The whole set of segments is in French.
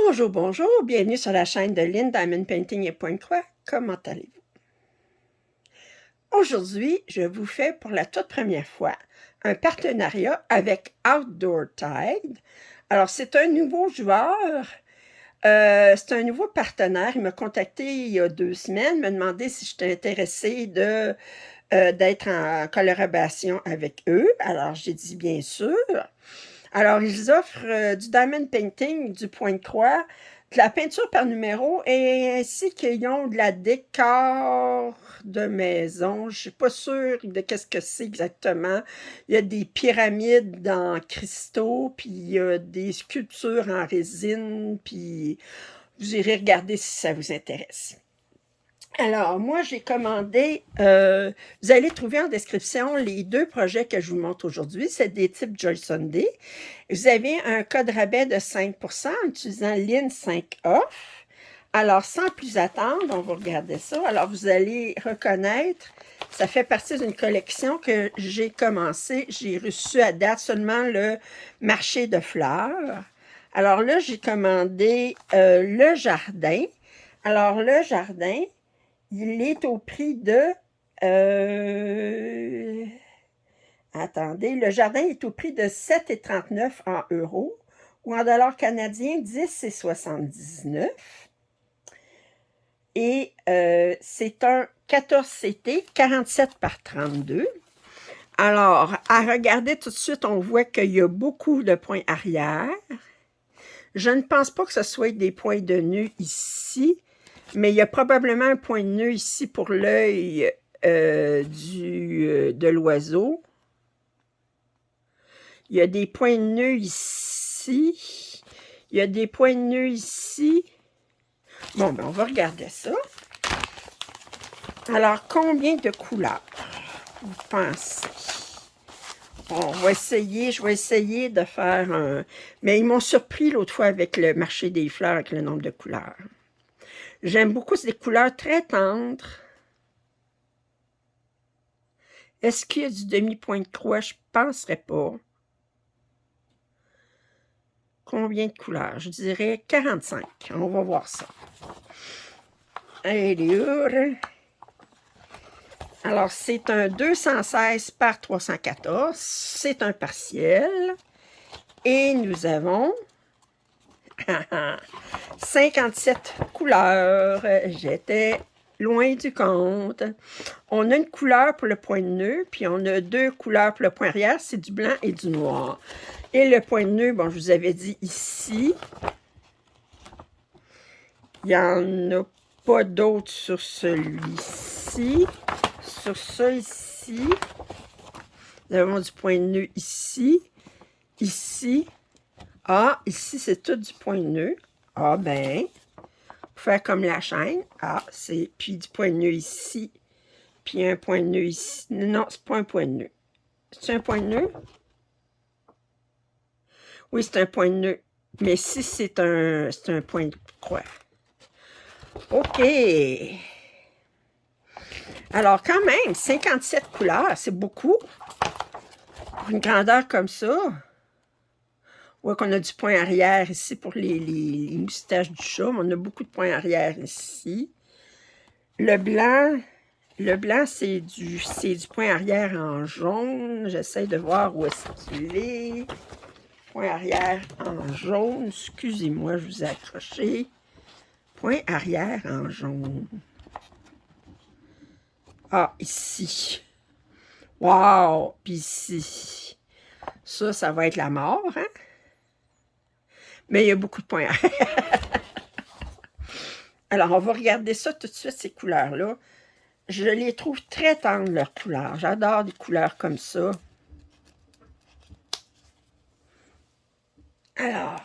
Bonjour, bonjour, bienvenue sur la chaîne de Lynn Diamond Painting et Pointe-Croix. Comment allez-vous? Aujourd'hui, je vous fais pour la toute première fois un partenariat avec Outdoor Tide. Alors, c'est un nouveau joueur, c'est un nouveau partenaire. Il m'a contacté il y a 2 semaines, me demandé si j'étais intéressée d'être en collaboration avec eux. Alors, j'ai dit bien sûr. Alors, ils offrent du diamond painting, du point-de-croix, de la peinture par numéro, et ainsi qu'ils ont de la décor de maison. Je ne suis pas sûre de qu'est-ce que c'est exactement. Il y a des pyramides en cristaux, puis il y a des sculptures en résine, puis vous irez regarder si ça vous intéresse. Alors, moi, j'ai commandé, vous allez trouver en description les 2 projets que je vous montre aujourd'hui. C'est des types Joy Sunday. Vous avez un code rabais de 5% en utilisant LIN5OFF. Alors, sans plus attendre, on va regarder ça. Alors, vous allez reconnaître, ça fait partie d'une collection que j'ai commencé. J'ai reçu à date seulement le marché de fleurs. Alors là, j'ai commandé le jardin. Alors, le jardin, il est au prix de... attendez, le jardin est au prix de 7,39 en euros ou en dollars canadiens, 10,79. Et c'est un 14CT, 47 par 32. Alors, à regarder tout de suite, on voit qu'il y a beaucoup de points arrière. Je ne pense pas que ce soit des points de nœud ici, mais il y a probablement un point de nœud ici pour l'œil de l'oiseau. Il y a des points de nœud ici. Il y a des points de nœud ici. Bon, ben on va regarder ça. Alors, combien de couleurs vous pensez? On va essayer, je vais essayer de faire un... Mais ils m'ont surpris l'autre fois avec le marché des fleurs, avec le nombre de couleurs. J'aime beaucoup ces couleurs très tendres. Est-ce qu'il y a du demi-point de croix? Je ne penserais pas. Combien de couleurs? Je dirais 45. On va voir ça. Allez, alors, c'est un 216 par 314. C'est un partiel. Et nous avons 57 couleurs. J'étais loin du compte. On a une couleur pour le point de nœud, puis on a 2 couleurs pour le point arrière. C'est du blanc et du noir. Et le point de nœud, bon, je vous avais dit ici. Il n'y en a pas d'autres sur celui-ci. Sur ça ici, nous avons du point de nœud ici, ici. Ah, ici, c'est tout du point de nœud. Ah, ben, pour faire comme la chaîne. Ah, c'est, puis du point de nœud ici, puis un point de nœud ici. Non, c'est pas un point de nœud. C'est un point de nœud? Oui, c'est un point de nœud. Mais si c'est un point de croix. OK. Alors, quand même, 57 couleurs, c'est beaucoup. Pour une grandeur comme ça. On voit qu'on a du point arrière ici pour les moustaches du chat. On a beaucoup de points arrière ici. Le blanc, c'est du point arrière en jaune. J'essaie de voir où est-ce qu'il est. Point arrière en jaune. Excusez-moi, je vous ai accroché. Point arrière en jaune. Ah, ici. Wow! Puis ici. Ça va être la mort, hein? Mais il y a beaucoup de points arrière. Alors, on va regarder ça tout de suite, ces couleurs-là. Je les trouve très tendres, leurs couleurs. J'adore des couleurs comme ça. Alors,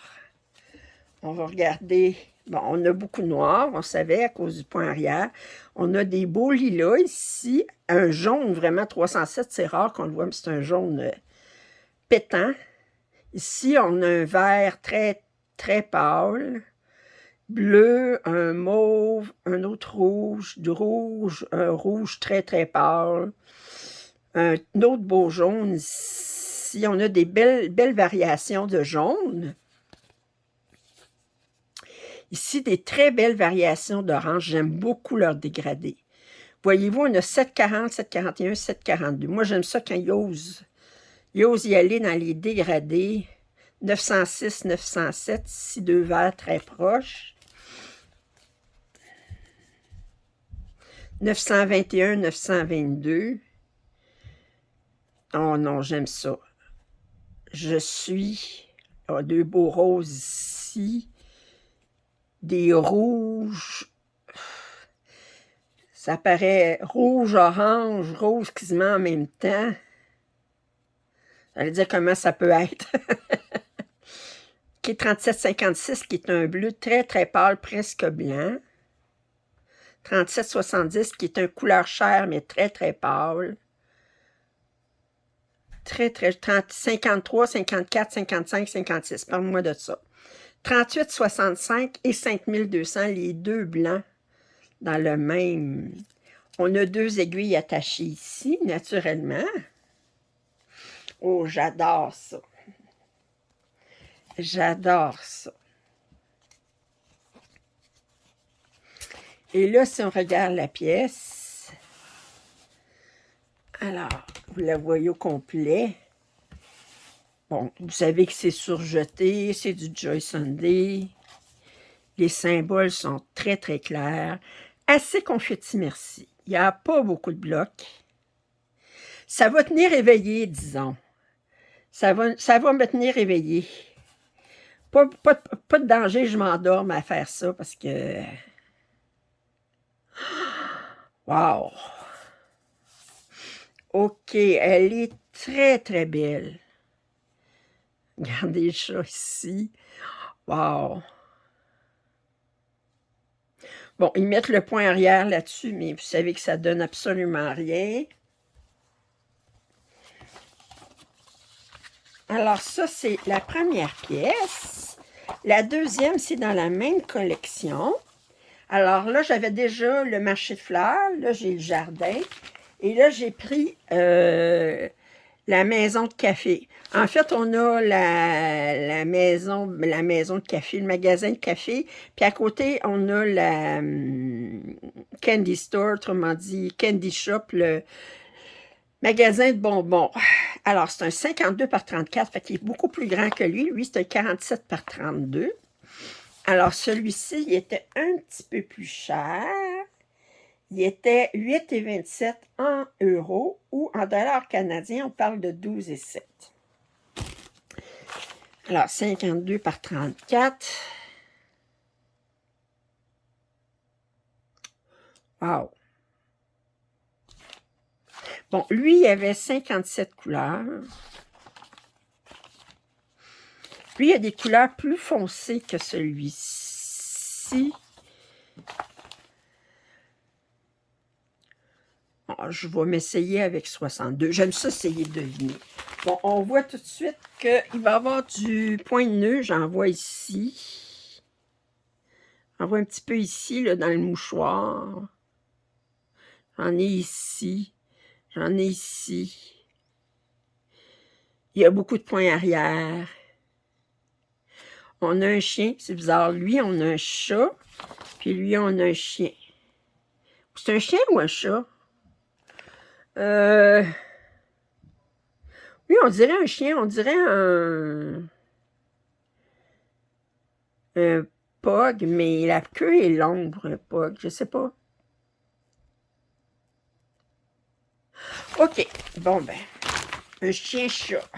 on va regarder. Bon, on a beaucoup de noir, on savait, à cause du point arrière. On a des beaux lilas ici. Un jaune, vraiment 307, c'est rare qu'on le voit, mais c'est un jaune pétant. Ici, on a un vert très, très pâle. Bleu, un mauve, un autre rouge, du rouge, un rouge très, très pâle. Un autre beau jaune ici. On a des belles variations de jaune. Ici, des très belles variations d'orange. J'aime beaucoup leur dégradé. Voyez-vous, on a 740, 741, 742. Moi, j'aime ça quand ils osent y aller dans les dégradés. 906, 907, ici, deux verres très proches. 921, 922. Oh non, j'aime ça. Je suis... Oh, deux beaux roses ici. Des rouges. Ça paraît rouge, orange, rose quasiment en même temps. J'allais dire comment ça peut être. Qui est 3756, qui est un bleu très, très pâle, presque blanc. 3770, qui est un couleur chair, mais très, très pâle. Très, très... 53, 54, 55, 56. Parle-moi de ça. 3865 et 5200, les deux blancs dans le même. On a deux aiguilles attachées ici, naturellement. Oh, j'adore ça. J'adore ça. Et là, si on regarde la pièce, alors, vous la voyez au complet. Bon, vous savez que c'est surjeté, c'est du Joy Sunday. Les symboles sont très, très clairs. Assez confetti, merci. Il n'y a pas beaucoup de blocs. Ça va tenir éveillé, disons. Ça va me tenir éveillé. Pas de danger, je m'endorme à faire ça parce que... Wow! OK, elle est très, très belle. Regardez le chat ici. Wow! Bon, ils mettent le point arrière là-dessus, mais vous savez que ça donne absolument rien. Alors ça, c'est la première pièce. La deuxième, c'est dans la même collection. Alors là, j'avais déjà le marché de fleurs. Là, j'ai le jardin. Et là, j'ai pris la maison de café. En fait, on a la maison de café, le magasin de café. Puis à côté, on a la candy store, autrement dit candy shop, le magasin de bonbons. Alors, c'est un 52 par 34, fait qu'il est beaucoup plus grand que lui. Lui, c'est un 47 par 32. Alors, celui-ci, il était un petit peu plus cher. Il était 8,27 en euros ou en dollars canadiens, on parle de 12,7. Alors, 52 par 34. Wow! Bon, lui, il avait 57 couleurs. Lui, il a des couleurs plus foncées que celui-ci. Je vais m'essayer avec 62. J'aime ça essayer de deviner. Bon, on voit tout de suite qu'il va y avoir du point de nœud. J'en vois ici. J'en vois un petit peu ici, là, dans le mouchoir. J'en ai ici. J'en ai ici. Il y a beaucoup de points arrière. On a un chien. C'est bizarre. Lui, on a un chat. Puis lui, on a un chien. C'est un chien ou un chat? Oui, on dirait un chien, on dirait un pug, mais la queue est longue pour un pug, je sais pas. OK, bon ben, un chien-chat.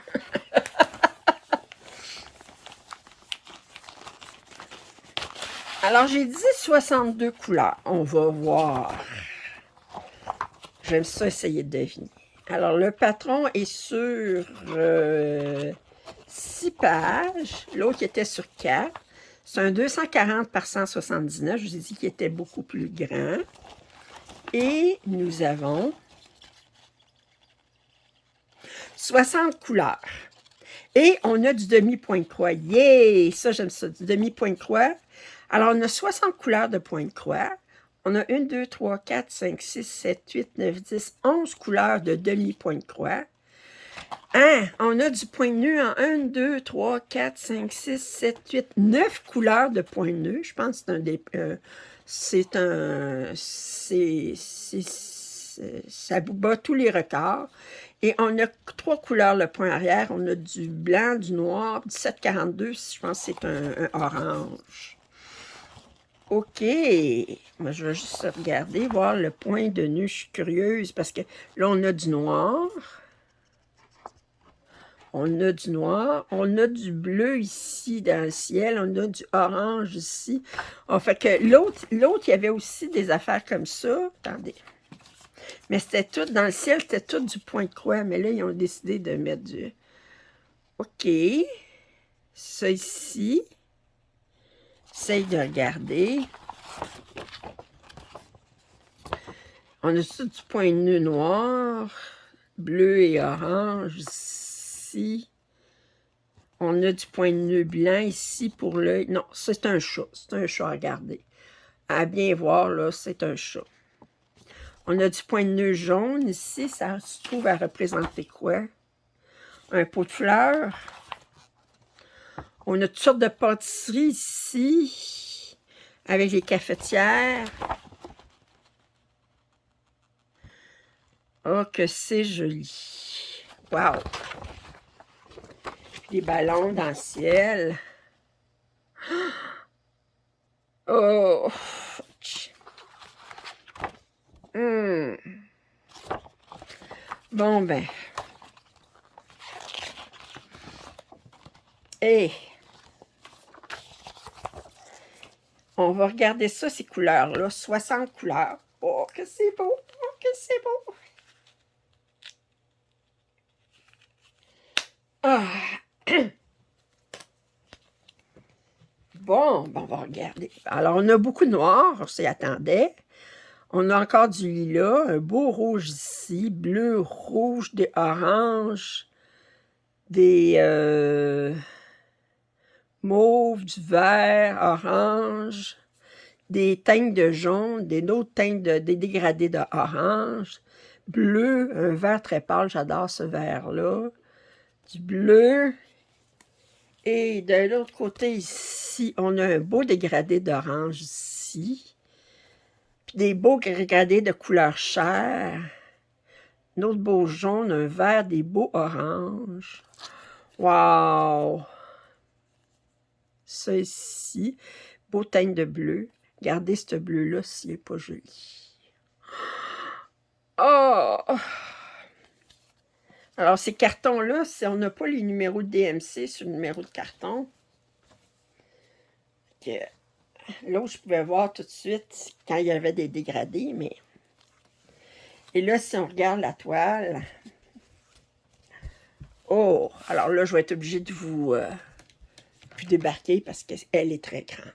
Alors, j'ai dit 62 couleurs. On va voir. J'aime ça essayer de deviner. Alors, le patron est sur 6 pages. L'autre était sur 4. C'est un 240 par 179. Je vous ai dit qu'il était beaucoup plus grand. Et nous avons 60 couleurs. Et on a du demi-point de croix. Yeah! Ça, j'aime ça, du demi-point de croix. Alors, on a 60 couleurs de point de croix. On a 1, 2, 3, 4, 5, 6, 7, 8, 9, 10, 11 couleurs de demi-point de croix. Hein? On a du point de nœud en 1, 2, 3, 4, 5, 6, 7, 8, 9 couleurs de point de nœud. Je pense que ça bat tous les records. Et on a 3 couleurs le point arrière. On a du blanc, du noir, du 742, je pense que c'est un orange. OK. Moi, je vais juste regarder, voir le point de nœud. Je suis curieuse parce que là, on a du noir. On a du noir. On a du bleu ici dans le ciel. On a du orange ici. Oh, fait que l'autre, il y avait aussi des affaires comme ça. Attendez. Mais c'était tout, dans le ciel, c'était tout du point de croix. Mais là, ils ont décidé de mettre du... OK. Ça ici. Essaye de regarder. On a tout du point de nœud noir, bleu et orange ici. On a du point de nœud blanc ici pour l'œil. Non, c'est un chat. C'est un chat, regardez. À bien voir, là, c'est un chat. On a du point de nœud jaune ici. Ça se trouve à représenter quoi? Un pot de fleurs. On a toutes sortes de pâtisseries ici, avec les cafetières. Oh, que c'est joli! Wow! Des ballons dans le ciel. Oh! Bon, ben. Et on va regarder ça, ces couleurs-là. 60 couleurs. Oh, que c'est beau! Oh, que c'est beau! Ah! Bon, ben on va regarder. Alors, on a beaucoup de noir, on s'y attendait. On a encore du lilas, un beau rouge ici, bleu, rouge, des oranges, des mauves, du vert, orange, des teintes de jaune, des autres teintes des dégradés d'orange, bleu, un vert très pâle, j'adore ce vert-là, du bleu. Et de l'autre côté ici, on a un beau dégradé d'orange ici. Puis des beaux dégradés de couleur chair. Un autre beau jaune, un vert, des beaux oranges. Wow! Ça ici, beau teinte de bleu. Regardez ce bleu-là s'il n'est pas joli. Oh! Alors, ces cartons-là, on n'a pas les numéros de DMC sur le numéro de carton. Là, je pouvais voir tout de suite quand il y avait des dégradés, mais... Et là, si on regarde la toile... Oh! Alors là, je vais être obligée de vous débarquer parce qu'elle est très grande.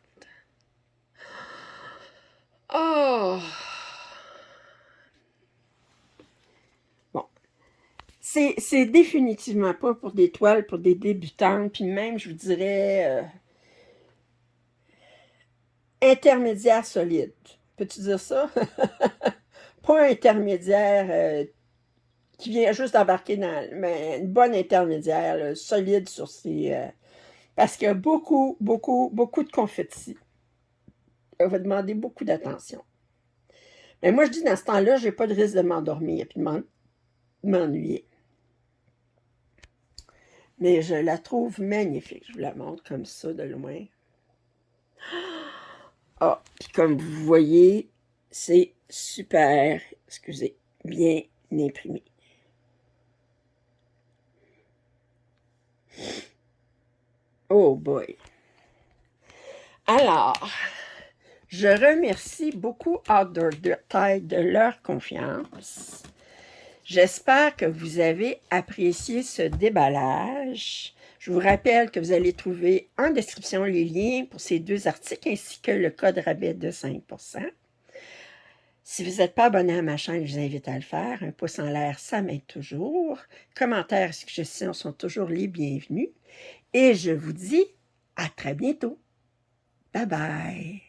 Oh! Bon. C'est définitivement pas pour des toiles, pour des débutantes, puis même, je vous dirais, intermédiaire solide. Peux-tu dire ça? Pas un intermédiaire qui vient juste d'embarquer mais une bonne intermédiaire, là, solide sur ses... parce qu'il y a beaucoup, beaucoup, beaucoup de confettis. Ça va demander beaucoup d'attention. Mais moi, je dis, dans ce temps-là, j'ai pas de risque de m'endormir et de m'ennuyer. Mais je la trouve magnifique. Je vous la montre comme ça, de loin. Ah, puis comme vous voyez, c'est super, excusez, bien imprimé. Oh boy! Alors, je remercie beaucoup Outdoor Tide de leur confiance. J'espère que vous avez apprécié ce déballage. Je vous rappelle que vous allez trouver en description les liens pour ces 2 articles ainsi que le code rabais de 5%. Si vous n'êtes pas abonné à ma chaîne, je vous invite à le faire. Un pouce en l'air, ça m'aide toujours. Commentaires et suggestions sont toujours les bienvenus. Et je vous dis à très bientôt. Bye bye.